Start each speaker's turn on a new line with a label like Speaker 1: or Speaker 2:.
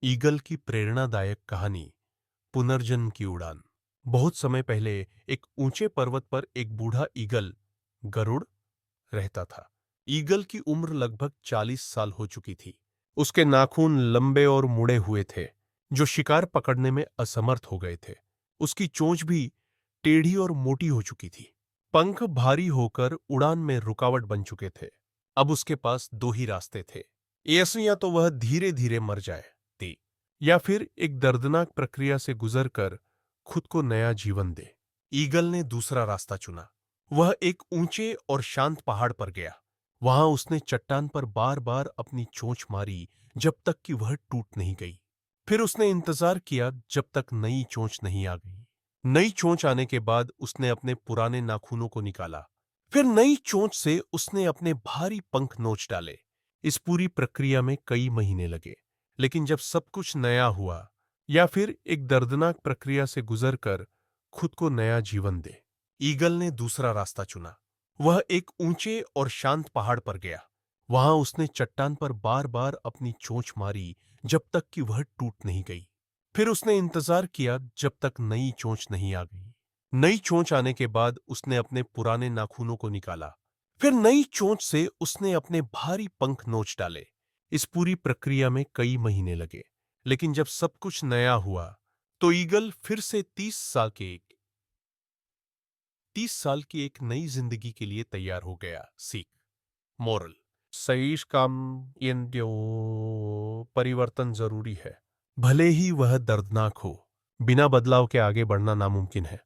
Speaker 1: Eagle की प्रेरणादायक कहानी। पुनर्जन्म की उड़ान। बहुत समय पहले एक ऊंचे पर्वत पर एक बूढ़ा ईगल गरुड़ रहता था। ईगल की उम्र लगभग 40 साल हो चुकी थी। उसके नाखून लंबे और मुड़े हुए थे, जो शिकार पकड़ने में असमर्थ हो गए थे। उसकी चोंच भी टेढ़ी और मोटी हो चुकी थी। पंख भारी होकर उड़ान में रुकावट बन चुके थे। अब उसके पास दो ही रास्ते थे। या तो वह धीरे धीरे मर जाए थी, या फिर एक दर्दनाक प्रक्रिया से गुजरकर खुद को नया जीवन दे। ईगल ने दूसरा रास्ता चुना। वह एक ऊंचे और शांत पहाड़ पर गया। वहां उसने चट्टान पर बार बार अपनी चोंच मारी, जब तक कि वह टूट नहीं गई। फिर उसने इंतजार किया जब तक नई चोंच नहीं आ गई। नई चोंच आने के बाद उसने अपने पुराने नाखूनों को निकाला। फिर नई चोंच से उसने अपने भारी पंख नोच डाले। इस पूरी प्रक्रिया में कई महीने लगे, लेकिन जब सब कुछ नया हुआ, या फिर एक दर्दनाक प्रक्रिया से गुजरकर खुद को नया जीवन दे, ईगल ने दूसरा रास्ता चुना। वह एक ऊंचे और शांत पहाड़ पर गया। वहां उसने चट्टान पर बार बार अपनी चोंच मारी, जब तक कि वह टूट नहीं गई। फिर उसने इंतजार किया जब तक नई चोंच नहीं आ गई। नई चोंच आने के बाद उसने अपने पुराने नाखूनों को निकाला। फिर नई चोंच से उसने अपने भारी पंख नोच डाले। इस पूरी प्रक्रिया में कई महीने लगे, लेकिन जब सब कुछ नया हुआ, तो ईगल फिर से 30 साल की एक नई जिंदगी के लिए तैयार हो गया। सीख। मोरल। सईश काम येंद्यो। परिवर्तन जरूरी है, भले ही वह दर्दनाक हो। बिना बदलाव के आगे बढ़ना नामुमकिन है।